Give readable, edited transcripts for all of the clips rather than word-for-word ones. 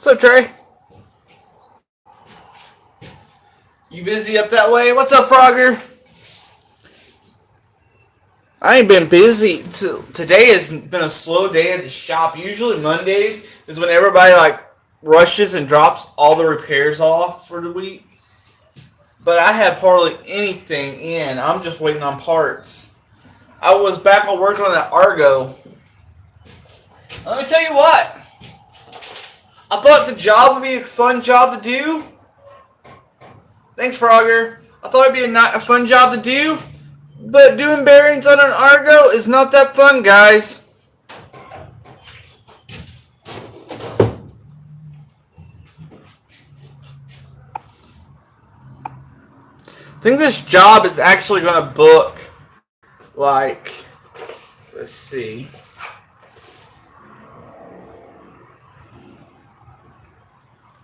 What's up, Trey? You busy up that way? What's up, Frogger? I ain't been busy. Today has been a slow day at the shop. Usually Mondays is when everybody rushes and drops all the repairs off for the week. But I have hardly anything in. I'm just waiting on parts. I was back on work on that Argo. Let me tell you what. I thought the job would be a fun job to do. Thanks, Frogger. I thought it'd be a fun job to do. But doing bearings on an Argo is not that fun, guys. I think this job is actually going to book, let's see.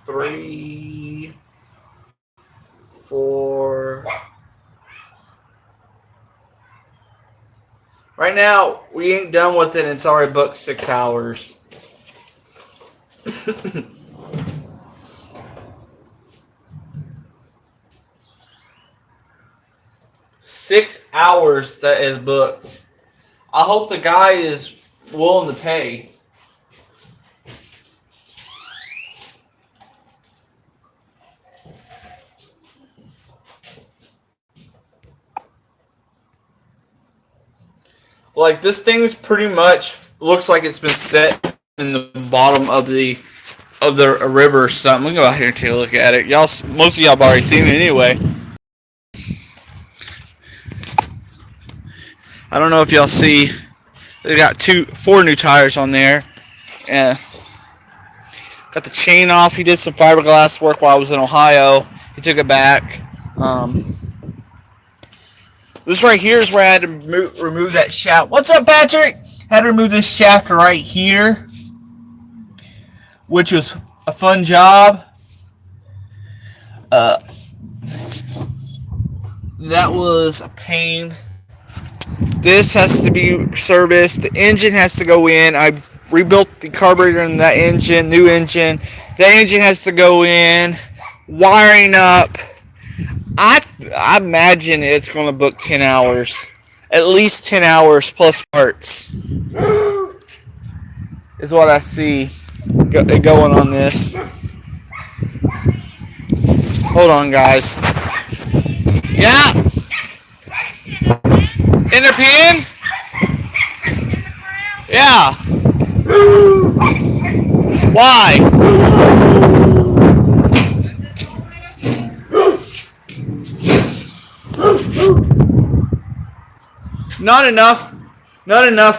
3, 4. Right now, we ain't done with it. It's already booked 6 hours. 6 hours that is booked. I hope the guy is willing to pay. This thing's pretty much looks like it's been set in the bottom of the river or something. We can go out here and take a look at it. Most of y'all have already seen it anyway. I don't know if y'all see. They got 4 new tires on there. Yeah. Got the chain off. He did some fiberglass work while I was in Ohio. He took it back. This right here is where I had to remove that shaft. What's up, Patrick? Had to remove this shaft right here, which was a fun job. That was a pain. This has to be serviced. The engine has to go in. I rebuilt the carburetor in that engine, new engine. The engine has to go in. Wiring up. I imagine it's going to book 10 hours. At least 10 hours plus parts. Is what I see going on this. Hold on, guys. Yeah. Inner pin? Yeah. Why? Not enough,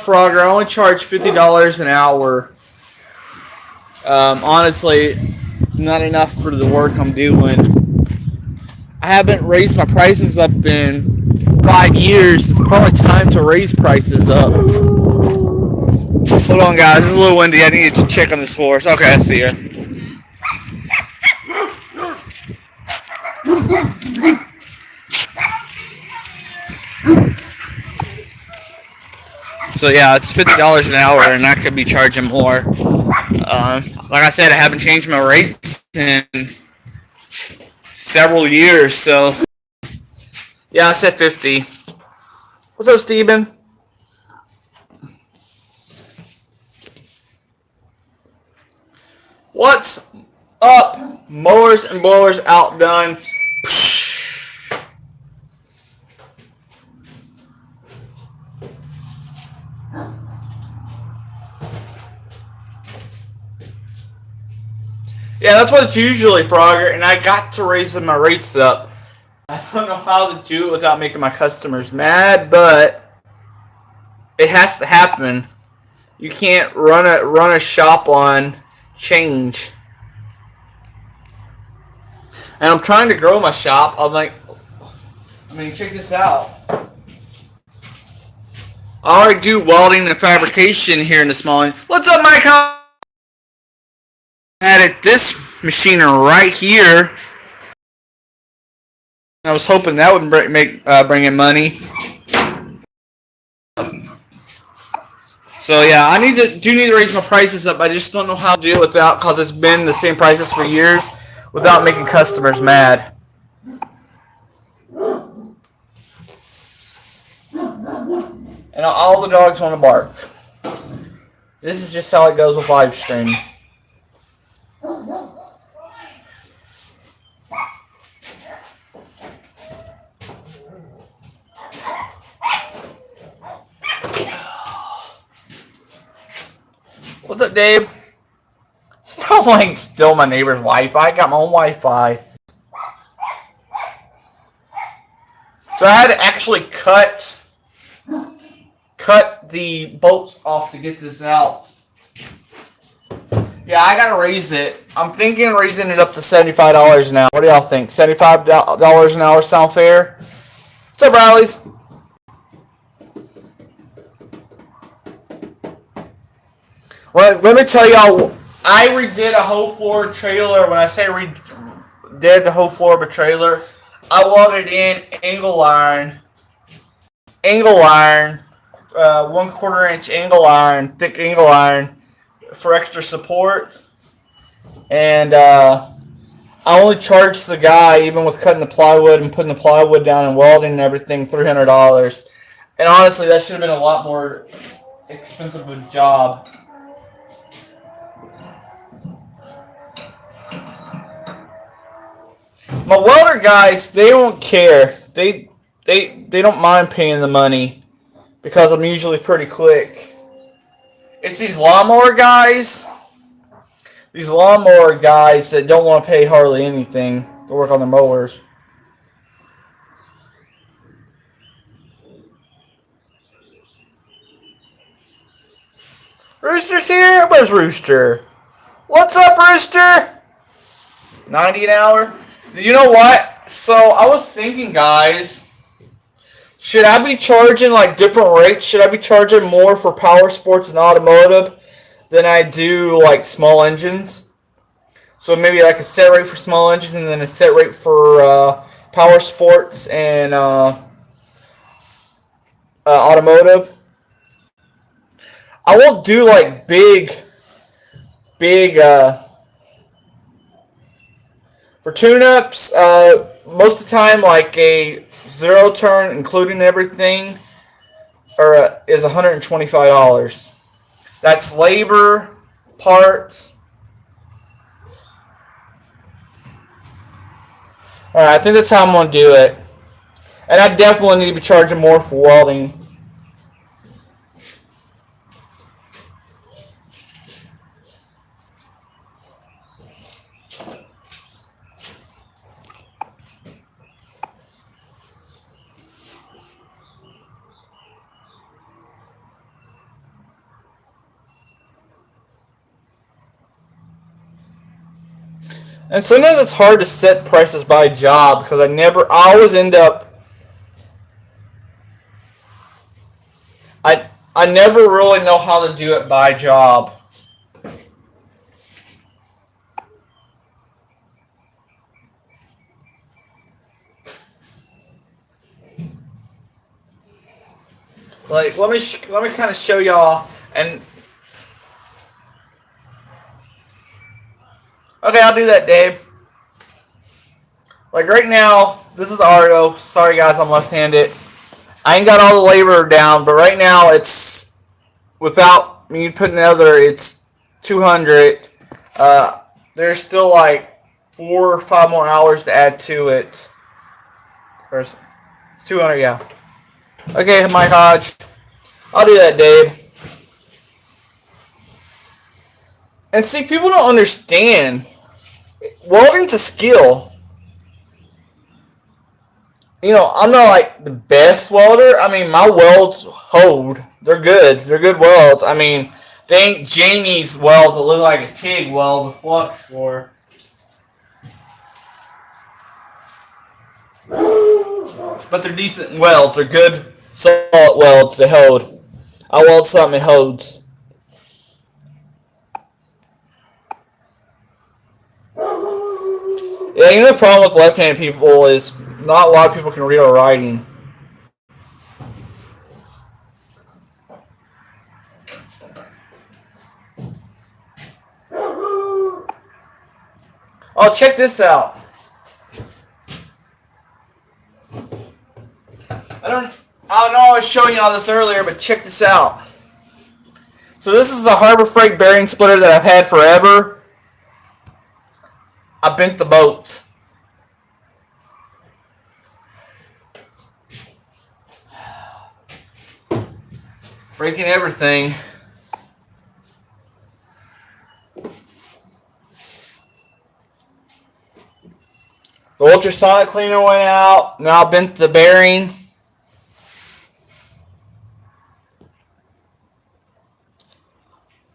Frogger. I only charge $50 an hour. Honestly, not enough for the work I'm doing. I haven't raised my prices up in 5 years. It's probably time to raise prices up. Hold on, guys. It's a little windy. I need to check on this horse. Okay, I see her. So yeah, it's $50 an hour, and I could be charging more. Like I said, I haven't changed my rates in several years, so yeah, I said 50. What's up, Steven? What's up, mowers and blowers outdone? Yeah, that's what it's usually, Frogger, and I got to raise my rates up. I don't know how to do it without making my customers mad, but it has to happen. You can't run a shop on change. And I'm trying to grow my shop. Check this out. I already do welding and fabrication here in the small end. What's up, Mike? Added this machine right here. I was hoping that would bring in money. So yeah, I need to raise my prices up. I just don't know how to do it without, because it's been the same prices for years, without making customers mad. And all the dogs want to bark. This is just how it goes with live streams. What's up, Dave? Don't like steal my neighbor's Wi-Fi. I got my own Wi-Fi. So I had to actually cut the bolts off to get this out. Yeah, I gotta raise it. I'm thinking raising it up to $75 an hour. What do y'all think? $75 an hour sound fair? What's up, Riley's? Well, let me tell y'all, I redid a whole floor trailer. When I say redid the whole floor of a trailer, I welded in angle iron, 1/4 inch angle iron, thick angle iron for extra support. And I only charged the guy, even with cutting the plywood and putting the plywood down and welding and everything, $300. And honestly, that should have been a lot more expensive of a job. My welder guys, they don't care. They don't mind paying the money because I'm usually pretty quick. It's these lawnmower guys that don't want to pay hardly anything to work on the mowers. Rooster's here? Where's Rooster? What's up, Rooster? 90 an hour? You know what? So I was thinking, guys, should I be charging like different rates? Should I be charging more for power sports and automotive than I do like small engines? So maybe like a set rate for small engines and then a set rate for power sports and automotive. I won't do like big for tune-ups. Most of the time, like a zero turn, including everything, is $125. That's labor, parts. All right, I think that's how I'm gonna do it. And I definitely need to be charging more for welding. And sometimes it's hard to set prices by job because I always end up, I never really know how to do it by job. Like, let me kind of show y'all. And okay, I'll do that, Dave. Like right now, this is the Argo. Sorry guys, I'm left-handed. I ain't got all the labor down, but right now it's, without me putting another, it's 200. There's still like 4 or 5 more hours to add to it. It's 200, yeah. Okay, Mike Hodge. I'll do that, Dave. And see, people don't understand. Welding's a skill. You know, I'm not like the best welder. I mean, my welds hold. They're good. They're good welds. I mean, they ain't Jamie's welds that look like a TIG weld with flux core. But they're decent welds. They're good, solid welds. They hold. I weld something, it holds. Yeah, you know the problem with left-handed people is not a lot of people can read our writing. Oh, check this out. I know I was showing you all this earlier, but check this out. So this is the Harbor Freight bearing splitter that I've had forever. I bent the bolts. Breaking everything. The ultrasonic cleaner went out. Now I bent the bearing.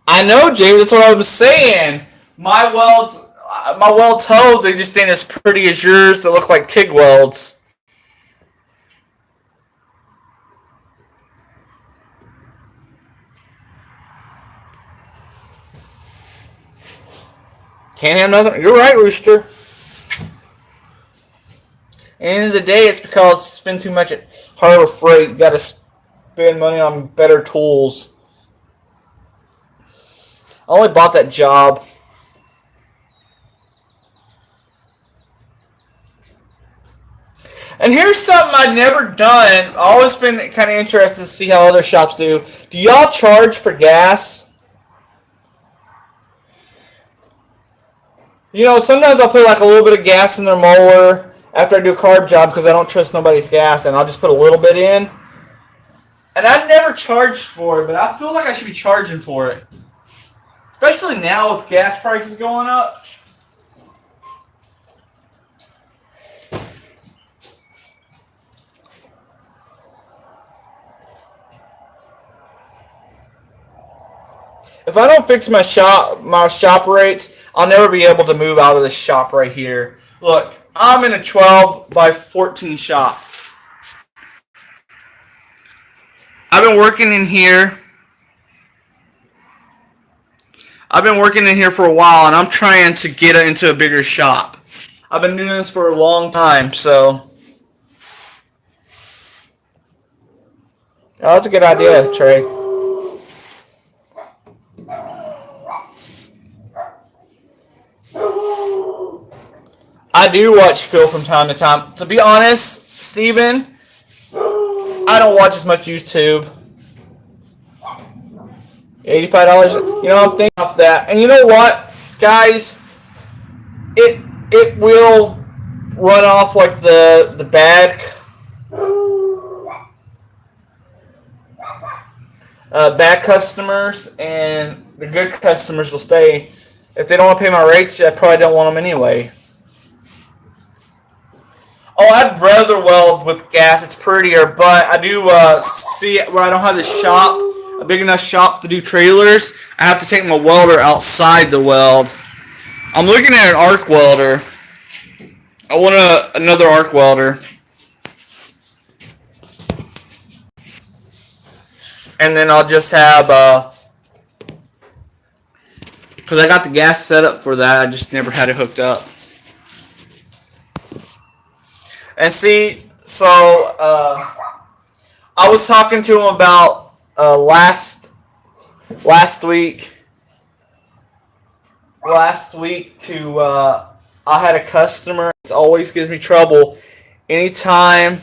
I know, Jamie. That's what I was saying. My welds hold. They just ain't as pretty as yours. That look like TIG welds. Can't have nothing. You're right, Rooster. End of the day, it's because you spend too much at Harbor Freight. You got to spend money on better tools. I only bought that job. And here's something I've never done. I've always been kind of interested to see how other shops do. Do y'all charge for gas? You know, sometimes I'll put like a little bit of gas in their mower after I do a carb job because I don't trust nobody's gas, and I'll just put a little bit in. And I've never charged for it, but I feel like I should be charging for it. Especially now with gas prices going up. If I don't fix my shop rates, I'll never be able to move out of this shop right here. Look, I'm in a 12 by 14 shop. I've been working in here. I've been working in here for a while, and I'm trying to get into a bigger shop. I've been doing this for a long time, so. Oh, that's a good idea, Trey. I do watch Phil from time to time. To be honest, Steven, I don't watch as much YouTube. $85. You know, I'm thinking about that. And you know what, guys? It will run off like the bad bad customers, and the good customers will stay. If they don't want to pay my rates, I probably don't want them anyway. Oh, I'd rather weld with gas. It's prettier, but I do see where I don't have the shop, a big enough shop to do trailers. I have to take my welder outside to weld. I'm looking at an arc welder. I want another arc welder. And then I'll just have, because I got the gas set up for that, I just never had it hooked up. And see, so I was talking to him about last week. Last week to I had a customer. It always gives me trouble. Anytime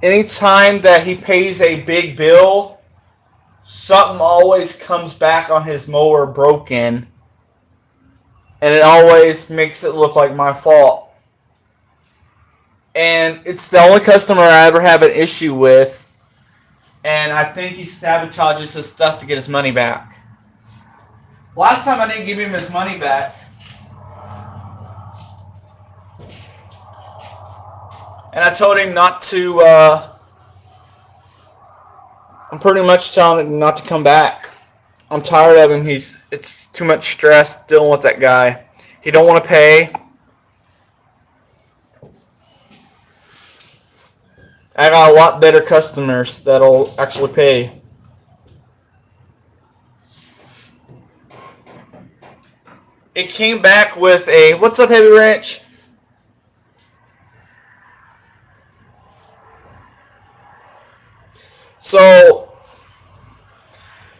that he pays a big bill, something always comes back on his mower broken. And it always makes it look like my fault. And it's the only customer I ever have an issue with. And I think he sabotages his stuff to get his money back. Last time I didn't give him his money back. And I told him not to, I'm pretty much telling him not to come back. I'm tired of him. It's too much stress dealing with that guy. He don't want to pay. I got a lot better customers that'll actually pay. It came back with a, what's up, Heavy Wrench?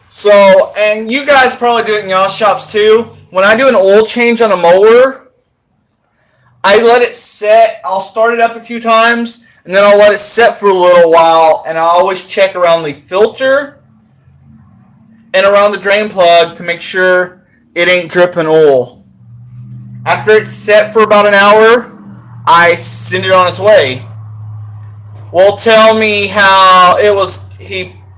So, and you guys probably do it in y'all shops too. when I do an oil change on a mower, I let it set. I'll start it up a few times, and then I'll let it set for a little while, and I'll always check around the filter and around the drain plug to make sure it ain't dripping oil. After it's set for about an hour, I send it on its way. Well, tell me how it was.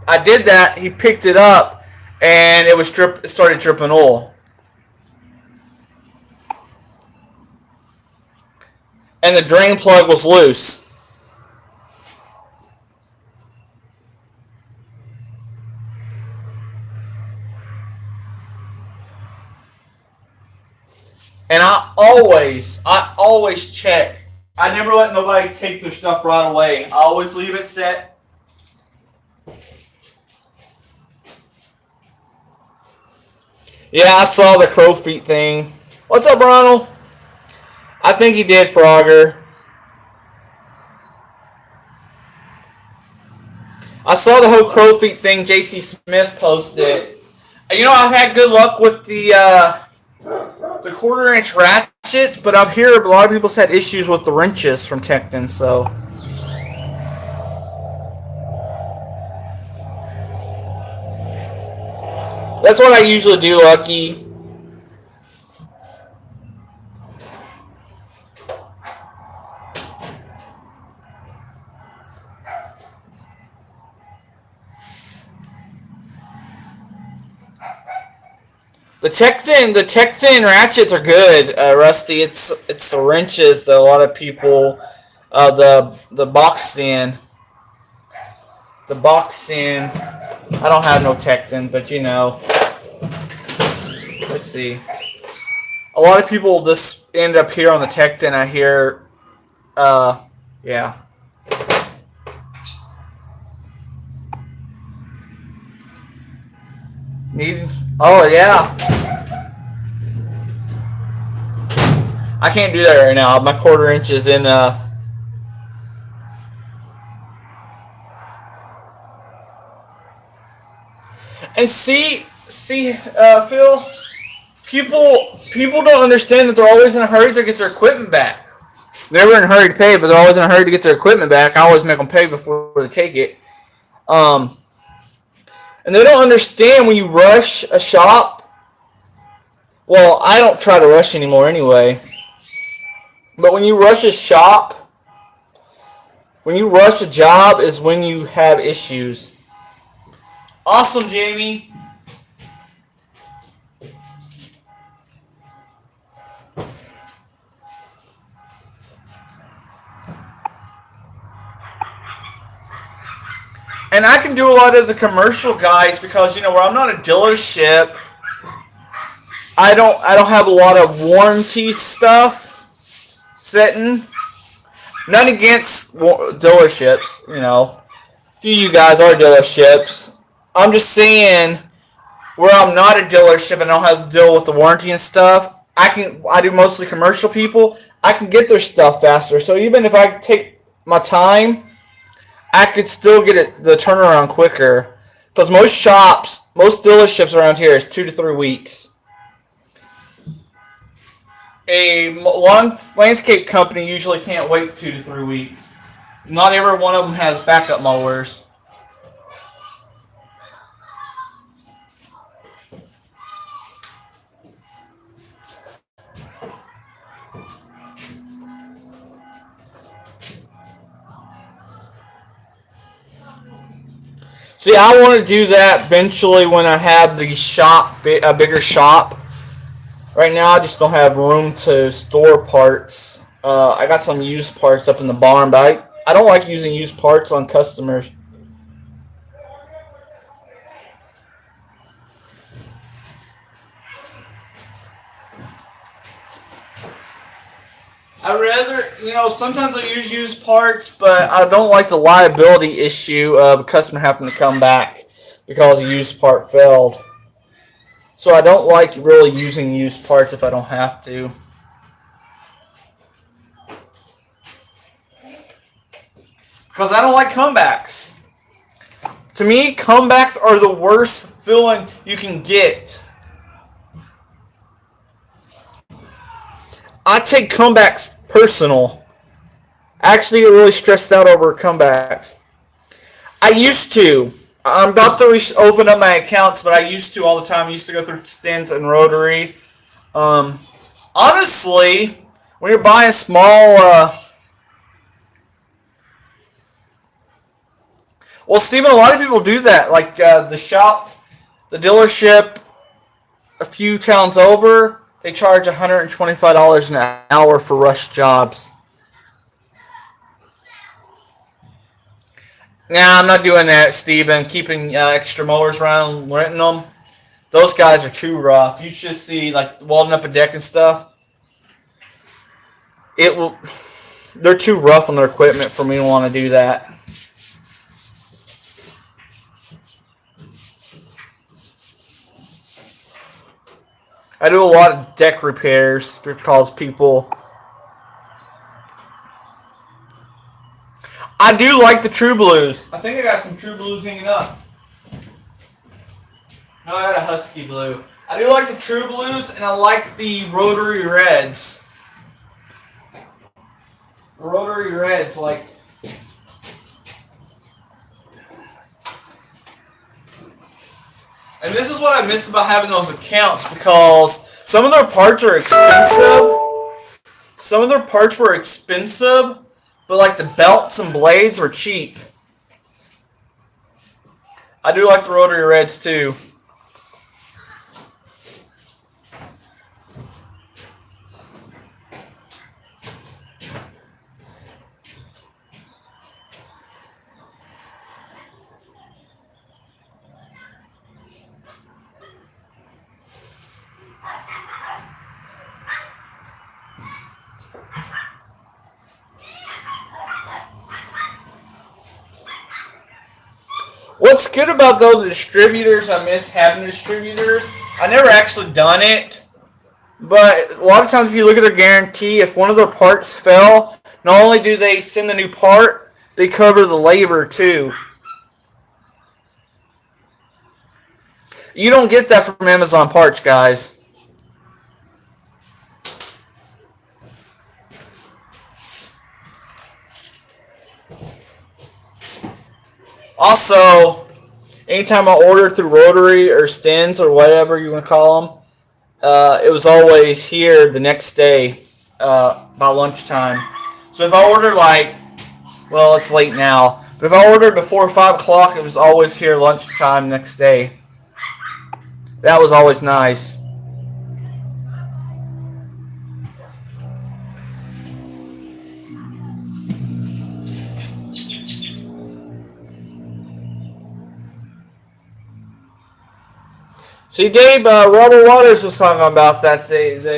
I did that. He picked it up, and it started dripping oil, and the drain plug was loose. And I always check. I never let nobody take their stuff right away. I always leave it set. Yeah, I saw the crow feet thing. What's up, Ronald? I think he did, Frogger. I saw the whole crow feet thing JC Smith posted. You know, I've had good luck with the quarter-inch ratchets, but up here, a lot of people's had issues with the wrenches from Tekton, so. That's what I usually do, Lucky. The Tekton ratchets are good, Rusty. It's the wrenches that a lot of people, the box in. The box in. I don't have no Tekton, but you know. Let's see. A lot of people just end up here on the Tekton. I hear, yeah. Oh yeah. I can't do that right now. My quarter inch is in. And see, Phil. People don't understand that they're always in a hurry to get their equipment back. They're never in a hurry to pay, but they're always in a hurry to get their equipment back. I always make them pay before they take it. And they don't understand when you rush a shop. Well, I don't try to rush anymore anyway. But when you rush a shop, when you rush a job is when you have issues. Awesome, Jamie. And I can do a lot of the commercial guys because, you know, where I'm not a dealership, I don't have a lot of warranty stuff sitting. None against dealerships, you know. A few of you guys are dealerships. I'm just saying, where I'm not a dealership and I don't have to deal with the warranty and stuff, I do mostly commercial people. I can get their stuff faster. So even if I take my time, I could still get the turnaround quicker. Because most dealerships around here is 2 to 3 weeks. A landscape company usually can't wait 2 to 3 weeks. Not every one of them has backup mowers. See, I want to do that eventually when I have the shop, a bigger shop. Right now, I just don't have room to store parts. I got some used parts up in the barn, but I don't like using used parts on customers. I rather, you know, sometimes I use used parts, but I don't like the liability issue of a customer having to come back because a used part failed. So I don't like really using used parts if I don't have to. Because I don't like comebacks. To me, comebacks are the worst feeling you can get. I take comebacks personal. I actually get really stressed out over comebacks. I used to. I'm about to open up my accounts, but I used to all the time. I used to go through stints and Rotary. Um, Honestly, when you're buying small, well, Steven, a lot of people do that. Like the shop, the dealership, a few towns over, they charge $125 an hour for rush jobs. Nah, I'm not doing that, Steven. Keeping extra mowers around, renting them. Those guys are too rough. You should see like welding up a deck and stuff. It will. They're too rough on their equipment for me to want to do that. I do a lot of deck repairs because people. I do like the True Blues. I think I got some True Blues hanging up. No, I had a Husky Blue. I do like the True Blues, and I like the Rotary Reds. Rotary Reds, like. And this is what I miss about having those accounts, because some of their parts are expensive. Some of their parts were expensive, but like the belts and blades were cheap. I do like the Rotary Reds too. What's good about those distributors, I miss having distributors. I never actually done it, but a lot of times if you look at their guarantee, if one of their parts fell, not only do they send the new part, they cover the labor too. You don't get that from Amazon Parts, guys. Also, anytime I ordered through Rotary or Stins or whatever you want to call them, it was always here the next day by lunchtime. So if I ordered well, it's late now, but if I ordered before 5 o'clock, it was always here lunchtime next day. That was always nice. See, Dave, Robert Waters was talking about that.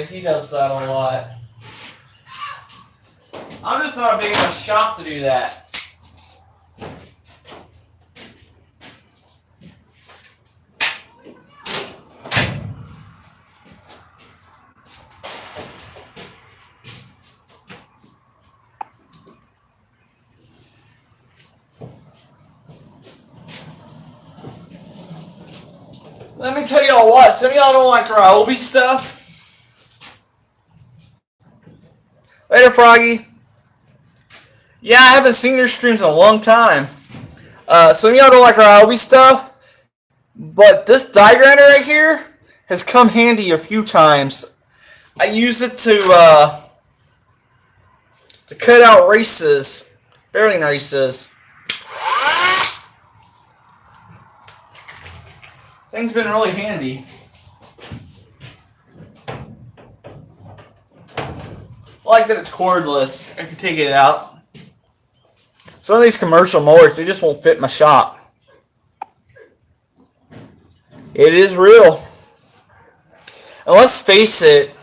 He does that a lot. I'm just not a big enough shop to do that. Let me tell y'all what, some of y'all don't like Ryobi stuff. Later, Froggy. Yeah, I haven't seen your streams in a long time. Some of y'all don't like Ryobi stuff, but this die grinder right here has come handy a few times. I use it to cut out races, bearing races. Thing's been really handy. I like that it's cordless. I can take it out. Some of these commercial mowers, they just won't fit my shop. It is real. And let's face it,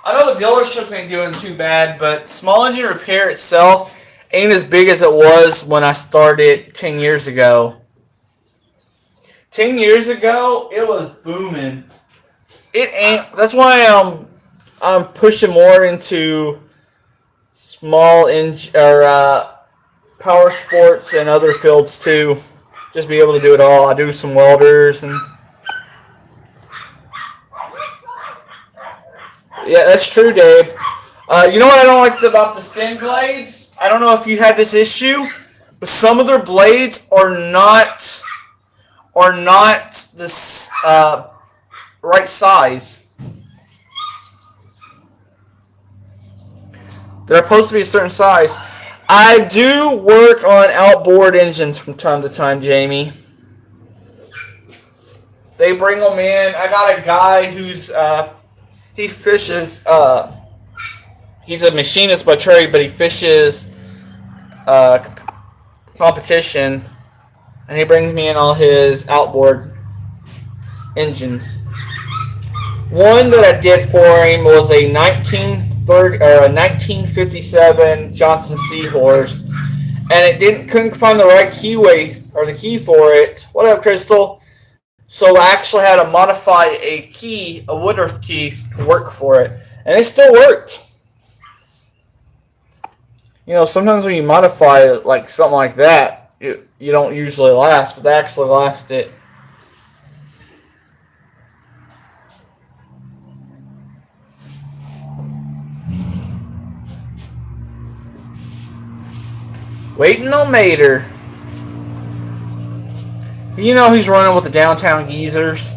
I know the dealerships ain't doing too bad, but small engine repair itself ain't as big as it was when I started 10 years ago. 10 years ago, it was booming. It ain't. That's why I'm pushing more into small power sports and other fields too. Just be able to do it all. I do some welders and Yeah, that's true, Dave. You know what I don't like about the Sten blades? I don't know if you had this issue, but some of their blades are not this right size. They're supposed to be a certain size. I do work on outboard engines from time to time, Jamie. They bring them in. I got a guy who's he fishes. He's a machinist by trade, but he fishes uh, competition, and he brings me in all his outboard engines. One that I did for him was a 1930 or a 1957 Johnson Seahorse, and it didn't couldn't find the right keyway or the key for it. What up, Crystal? So I actually had to modify a Woodruff key to work for it, and it still worked. Sometimes when you modify it, like something like that, you don't usually last, but they actually lasted. Waiting on Mater. He's running with the downtown geezers.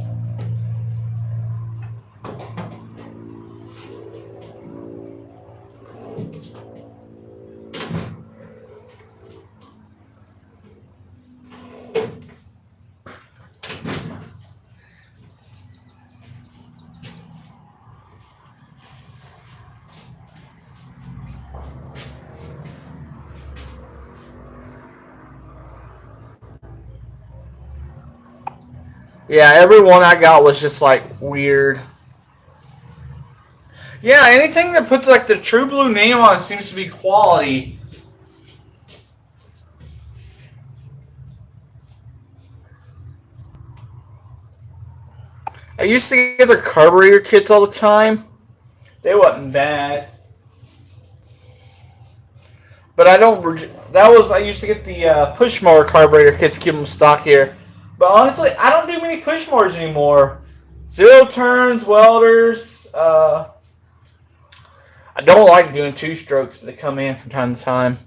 Yeah, every one I got was just like weird. Yeah, anything that puts like the True Blue name on it seems to be quality. I used to get their carburetor kits all the time. They wasn't bad. But I don't. I used to get the push mower carburetor kits, keep them stock here. But honestly, I don't do many push mowers anymore. Zero turns, welders. I don't like doing two strokes, but they come in from time to time.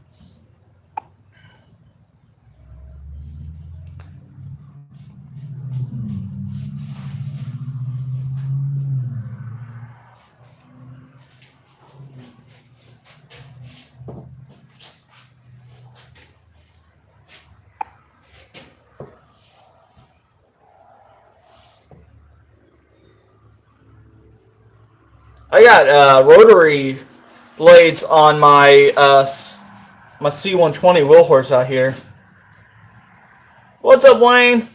I got rotary blades on my C120 wheel horse out here. What's up, Wayne?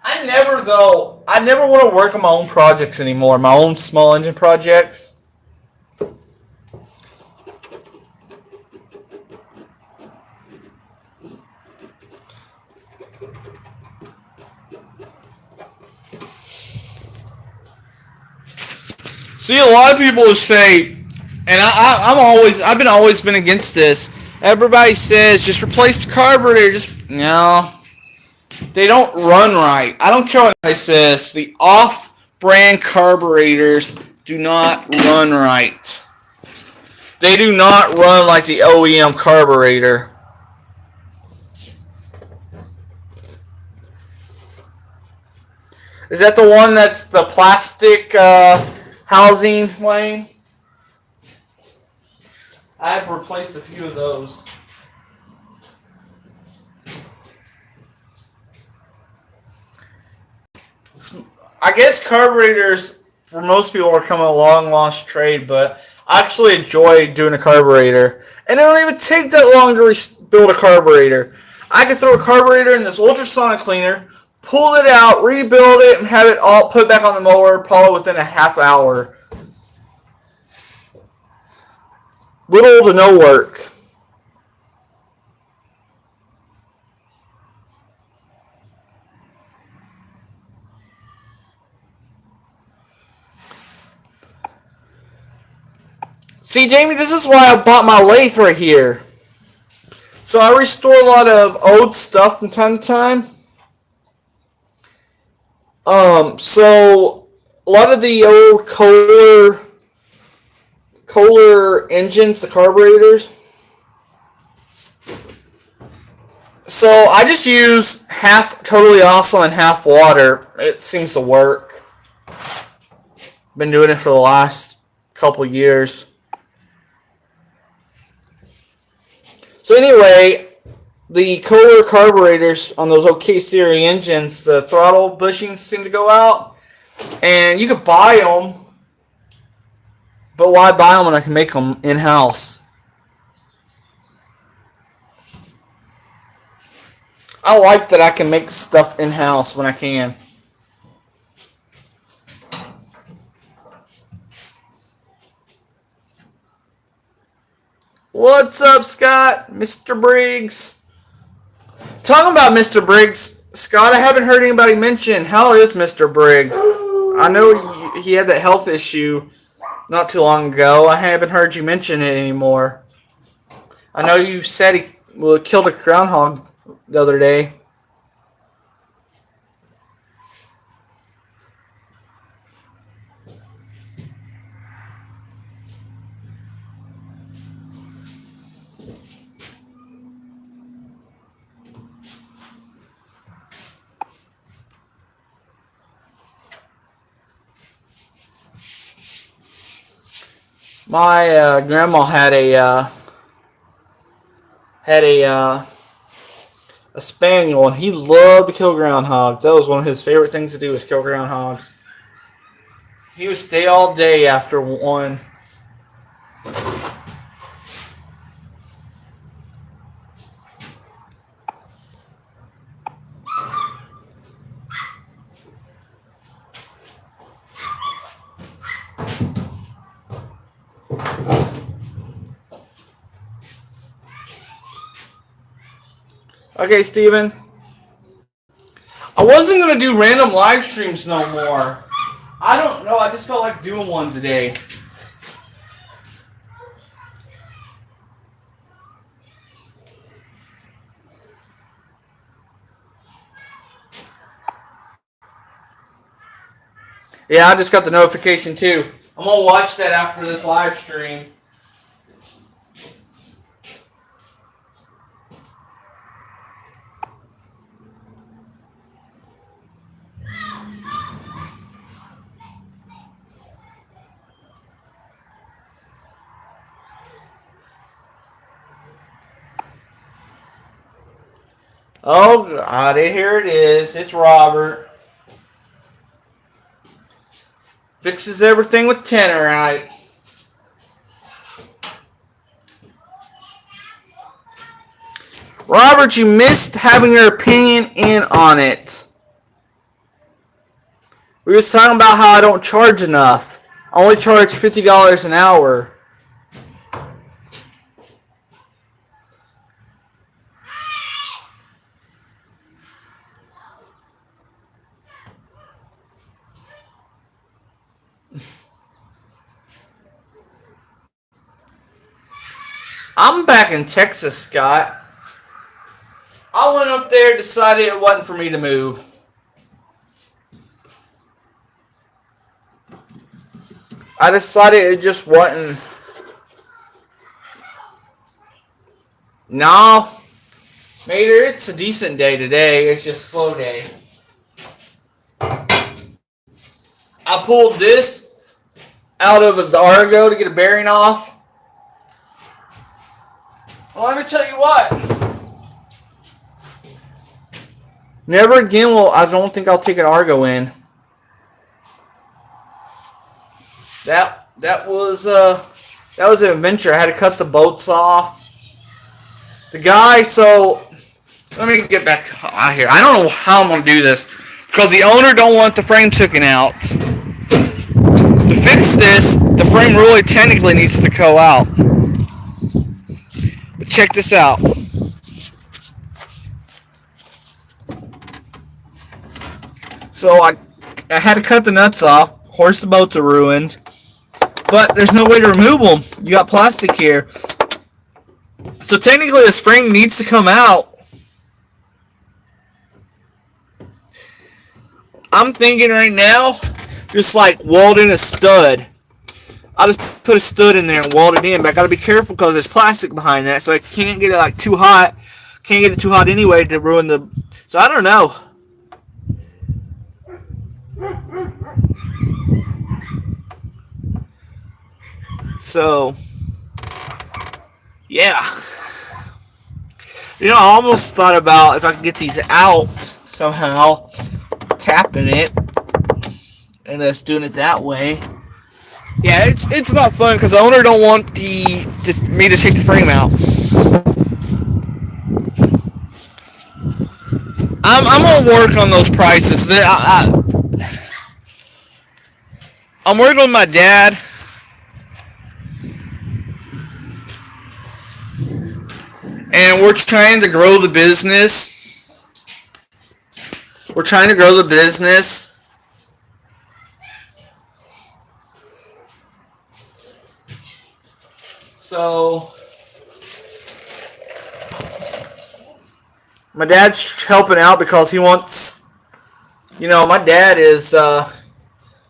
I never want to work on my own projects anymore. My own small engine projects. See, a lot of people say, and I've always been against this. Everybody says just replace the carburetor. Just no, they don't run right. I don't care what anybody says. The off-brand carburetors do not run right. They do not run like the OEM carburetor. Is that the one that's the plastic housing, Wayne? I've replaced a few of those. I guess carburetors, for most people, are becoming a long lost trade, but I actually enjoy doing a carburetor. And it don't even take that long to build a carburetor. I could throw a carburetor in this ultrasonic cleaner, pull it out, rebuild it, and have it all put back on the mower probably within a half hour. Little to no work. See, Jamie, this is why I bought my lathe right here. So I restore a lot of old stuff from time to time. So a lot of the old Kohler engines, the carburetors. So I just use half totally awesome and half water. It seems to work. Been doing it for the last couple years. So anyway, the Kohler carburetors on those OK series engines, the throttle bushings seem to go out, and you could buy them, but why buy them when I can make them in house? I like that I can make stuff in house when I can. What's up, Scott? Mr. Briggs. Talking about Mr. Briggs, Scott, I haven't heard anybody mention how is Mr. Briggs. I know he had that health issue not too long ago. I haven't heard you mention it anymore. I know you said he killed a groundhog the other day. My grandma had a spaniel, and he loved to kill groundhogs. That was one of his favorite things to do was kill groundhogs. He would stay all day after one. Okay, Steven. I wasn't going to do random live streams no more. I don't know. I just felt like doing one today. Yeah, I just got the notification too. I'm going to watch that after this live stream. Oh, God, here it is. It's Robert. Fixes everything with Tenorite. Robert, you missed having your opinion in on it. We was talking about how I don't charge enough. I only charge $50 an hour. I'm back in Texas, Scott. I went up there, decided it wasn't for me to move. I decided it just wasn't. No. Mater, it's a decent day today. It's just a slow day. I pulled this out of the Argo to get a bearing off. Well, let me tell you what. Never again will I don't think I'll take an Argo in. That was an adventure. I had to cut the bolts off. The guy, so let me get back out here. I don't know how I'm gonna do this because the owner don't want the frame taken out. To fix this, the frame really technically needs to go out. But check this out. So I had to cut the nuts off. Of course, the bolts are ruined. But there's no way to remove them. You got plastic here. So technically this frame needs to come out. I'm thinking right now, just like weld in a stud. I'll just put a stud in there and weld it in, but I gotta be careful because there's plastic behind that, so I can't get it like too hot. Can't get it too hot anyway to ruin the. So I don't know. So yeah, I almost thought about if I could get these out somehow, tapping it and just doing it that way. Yeah, it's not fun because the owner don't want me to take the frame out. I'm gonna work on those prices. I'm working with my dad, and we're trying to grow the business. We're trying to grow the business. So my dad's helping out because he wants. My dad is.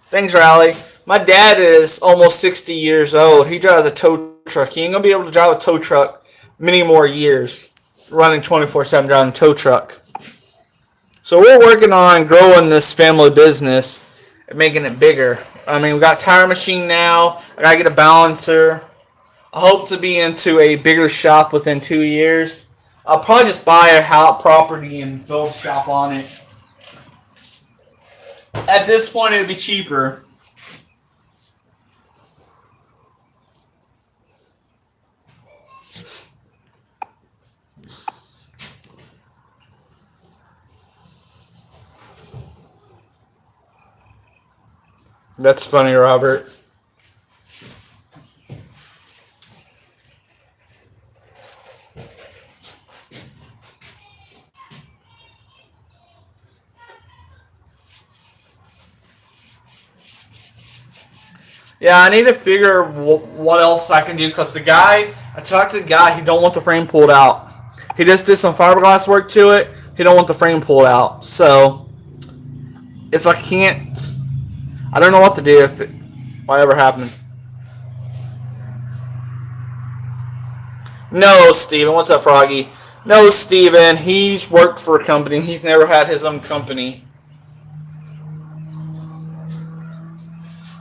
Thanks, Riley. My dad is almost 60 years old. He drives a tow truck. He ain't gonna be able to drive a tow truck many more years, running 24/7 driving a tow truck. So we're working on growing this family business and making it bigger. I mean, we got a tire machine now. I gotta get a balancer. I hope to be into a bigger shop within 2 years. I'll probably just buy a house property and build a shop on it. At this point, it'd be cheaper. That's funny, Robert. Yeah, I need to figure what else I can do because I talked to the guy, he don't want the frame pulled out. He just did some fiberglass work to it. He don't want the frame pulled out. So if I can't, I don't know what to do if whatever happens. No, Steven. What's up, Froggy? No, Steven. He's worked for a company. He's never had his own company.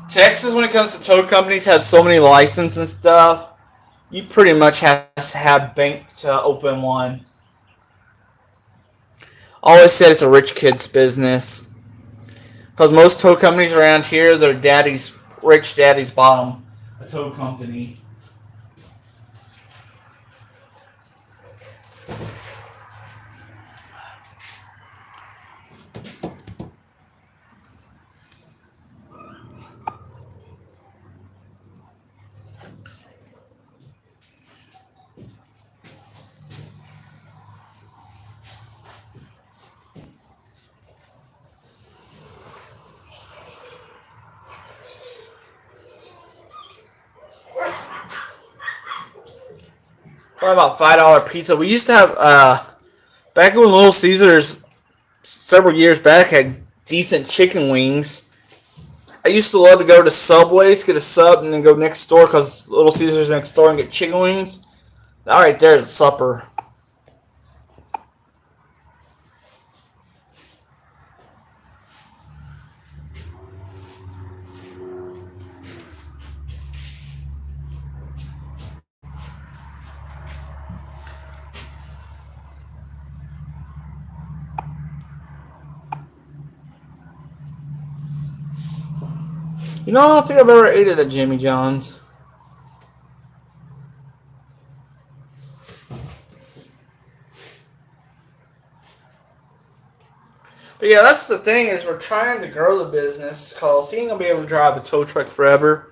Texas, when it comes to tow companies, have so many licenses and stuff. You pretty much have to have bank to open one. I always said it's a rich kid's business. Because most tow companies around here, their rich daddy's bottom a tow company. Probably about $5 pizza. We used to have back when Little Caesars several years back had decent chicken wings. I used to love to go to Subway's, get a sub, and then go next door because Little Caesars next door and get chicken wings. All right, there's supper. I don't think I've ever ate at a Jimmy John's. But yeah, that's the thing is we're trying to grow the business because he ain't gonna be able to drive a tow truck forever.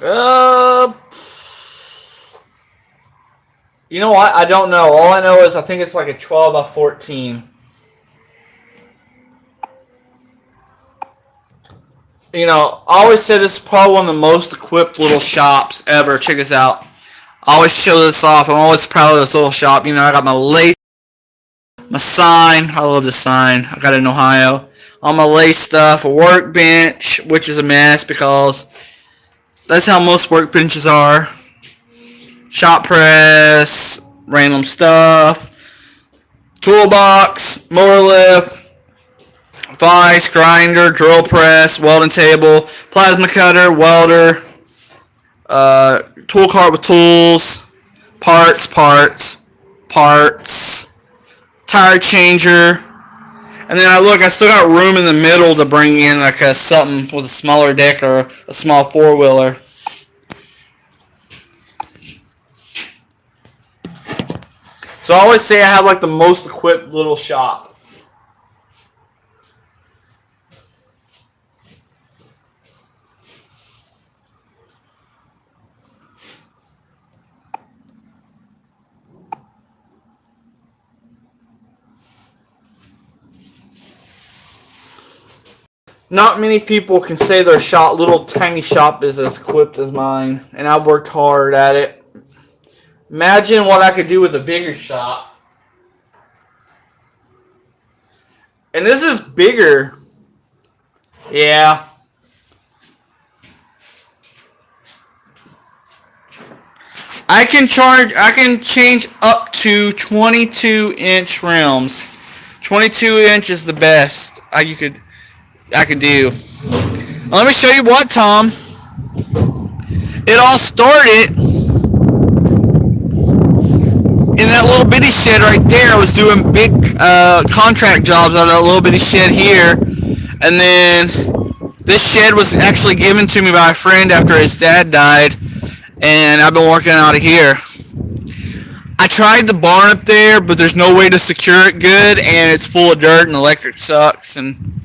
Uh, you know what? I don't know. All I know is I think it's like a 12 by 14. You know, I always say this is probably one of the most equipped little shops ever. Check this out. I always show this off. I'm always proud of this little shop. You know, I got my lace, my sign. I love the sign. I got it in Ohio. All my lace stuff, a workbench, which is a mess because that's how most workbenches are. Shop press, random stuff, toolbox, motor lift, vise, grinder, drill press, welding table, plasma cutter, welder, tool cart with tools, parts, tire changer. And then I still got room in the middle to bring in like a something with a smaller deck or a small four-wheeler. So I always say I have like the most equipped little shop. Not many people can say their little tiny shop is as equipped as mine, and I've worked hard at it. Imagine what I could do with a bigger shop. And this is bigger. Yeah. I can change up to 22-inch rims. 22 inch is the best I could do. Let me show you what, Tom. It all started in that little bitty shed right there. I was doing big contract jobs out of that little bitty shed here, and then this shed was actually given to me by a friend after his dad died, and I've been working out of here. I tried the barn up there, but there's no way to secure it good, and it's full of dirt, and electric sucks, and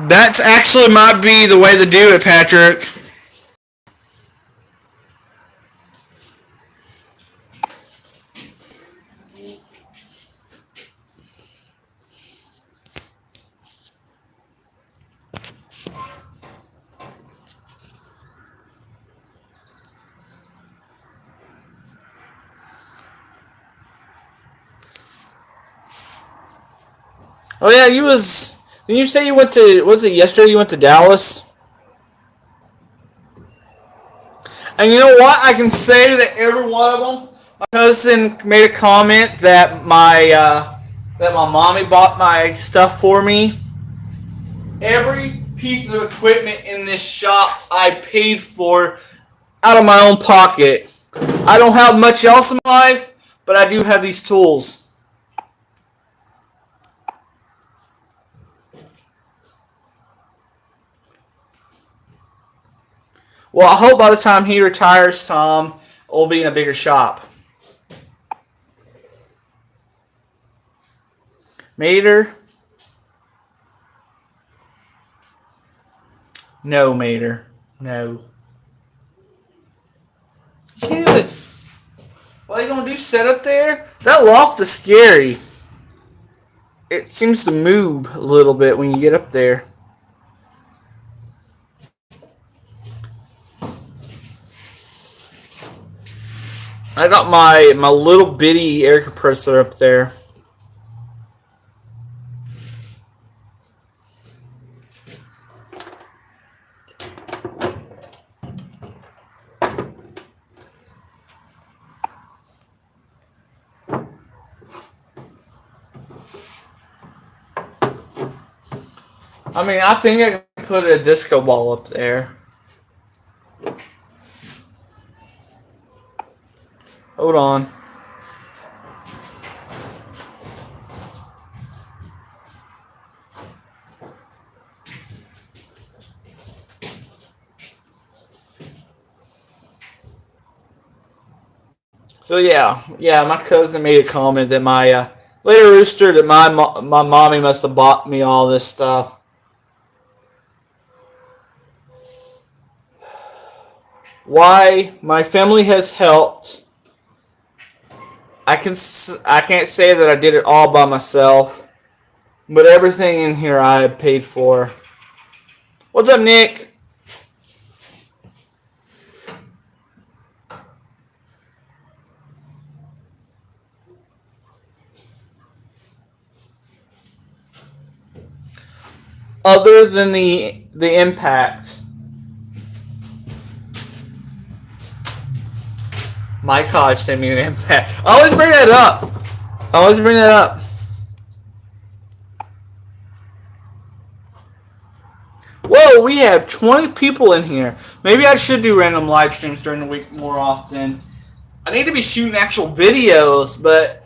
that's actually might be the way to do it, Patrick. Oh yeah, you was. Didn't you say you went to? Was it yesterday? You went to Dallas. And you know what? I can say that every one of them. My cousin made a comment that my mommy bought my stuff for me. Every piece of equipment in this shop I paid for out of my own pocket. I don't have much else in my life, but I do have these tools. Well, I hope by the time he retires, Tom, we'll be in a bigger shop. Mater? No, Mater. No. Yes. What are you gonna do? Set up there? That loft is scary. It seems to move a little bit when you get up there. I got my little bitty air compressor up there. I mean, I think I can put a disco ball up there. Hold on. So yeah, my cousin made a comment that my later rooster that my mommy must have bought me all this stuff. Why my family has helped. I can't say that I did it all by myself, but everything in here I paid for. What's up, Nick? Other than the impact, my college sent me an impact. I always bring that up. I always bring that up. Whoa, we have 20 people in here. Maybe I should do random live streams during the week more often. I need to be shooting actual videos, but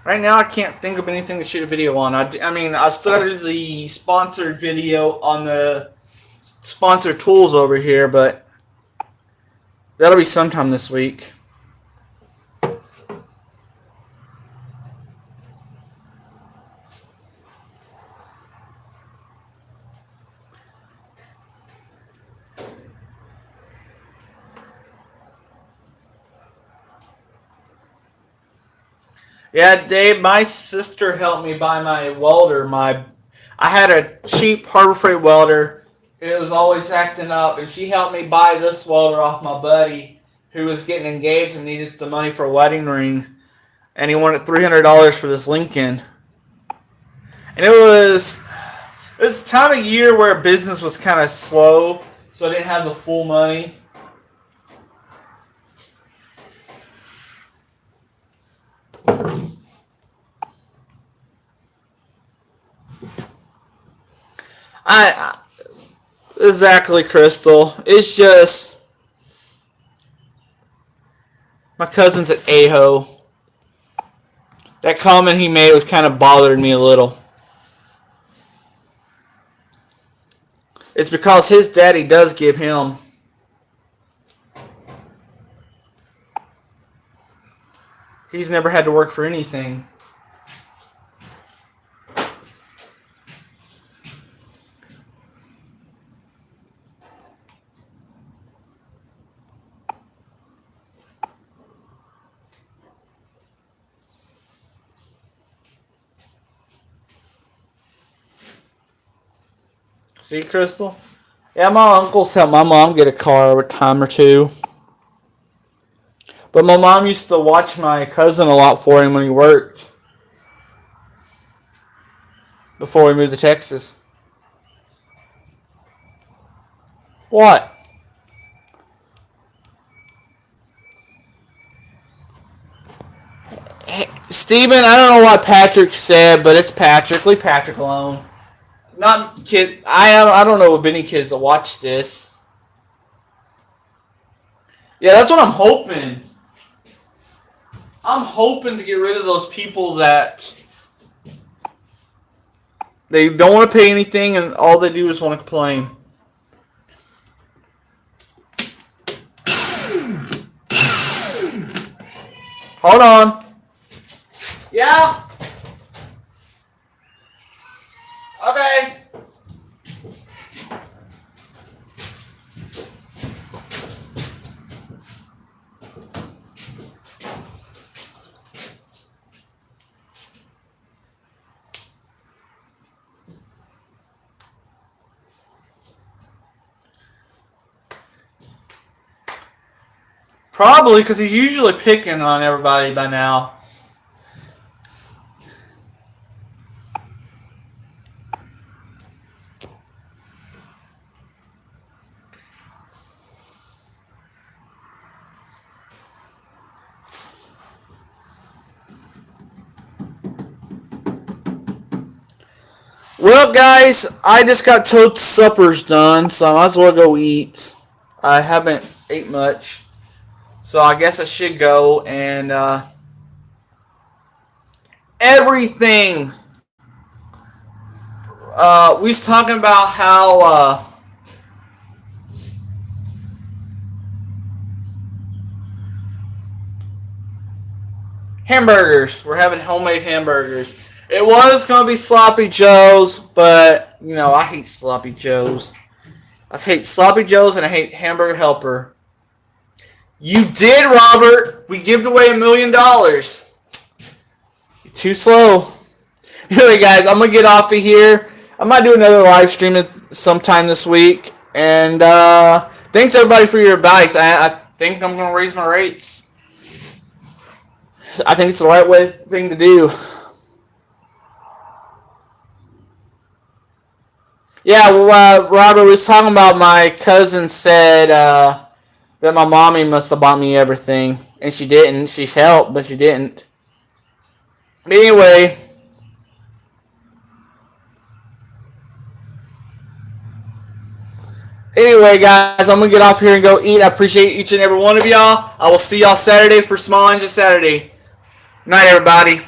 right now I can't think of anything to shoot a video on. I mean, I started the sponsored video on the sponsored tools over here, but that'll be sometime this week. Yeah, Dave, my sister helped me buy my welder. I had a cheap Harbor Freight welder. It was always acting up, and she helped me buy this welder off my buddy who was getting engaged and needed the money for a wedding ring, and he wanted $300 for this Lincoln. And it's time of year where business was kind of slow, so I didn't have the full money. I exactly, Crystal. It's just my cousin's an a-ho. That comment he made was kind of bothering me a little. It's because his daddy does give him. He's never had to work for anything. See, Crystal? Yeah, my uncles helped my mom get a car a time or two. But my mom used to watch my cousin a lot for him when he worked. Before we moved to Texas. What? Hey, Steven, I don't know what Patrick said, but it's Patrick. Leave Patrick alone. Not kid. I don't know of any kids that watch this. Yeah, that's what I'm hoping. I'm hoping to get rid of those people that they don't want to pay anything and all they do is want to complain. Hold on. Yeah? Okay. Probably because he's usually picking on everybody by now. Well, guys, I just got told supper's done, so I might as well go eat. I haven't ate much, so I guess I should go and everything. We was talking about how Hamburgers. We're having homemade hamburgers. It was gonna be sloppy joes, but you know I hate sloppy joes. I hate sloppy joes and I hate hamburger helper. You did, Robert. We gave away $1,000,000. You're too slow. Anyway, guys, I'm gonna get off of here. I might do another live stream sometime this week. And thanks everybody for your advice. I think I'm gonna raise my rates. I think it's the right thing to do. Yeah, well, Robert was talking about my cousin said that my mommy must have bought me everything, and she didn't. She's helped, but she didn't. But anyway, guys, I'm gonna get off here and go eat. I appreciate each and every one of y'all. I will see y'all Saturday for Small Engine Saturday. Night, everybody.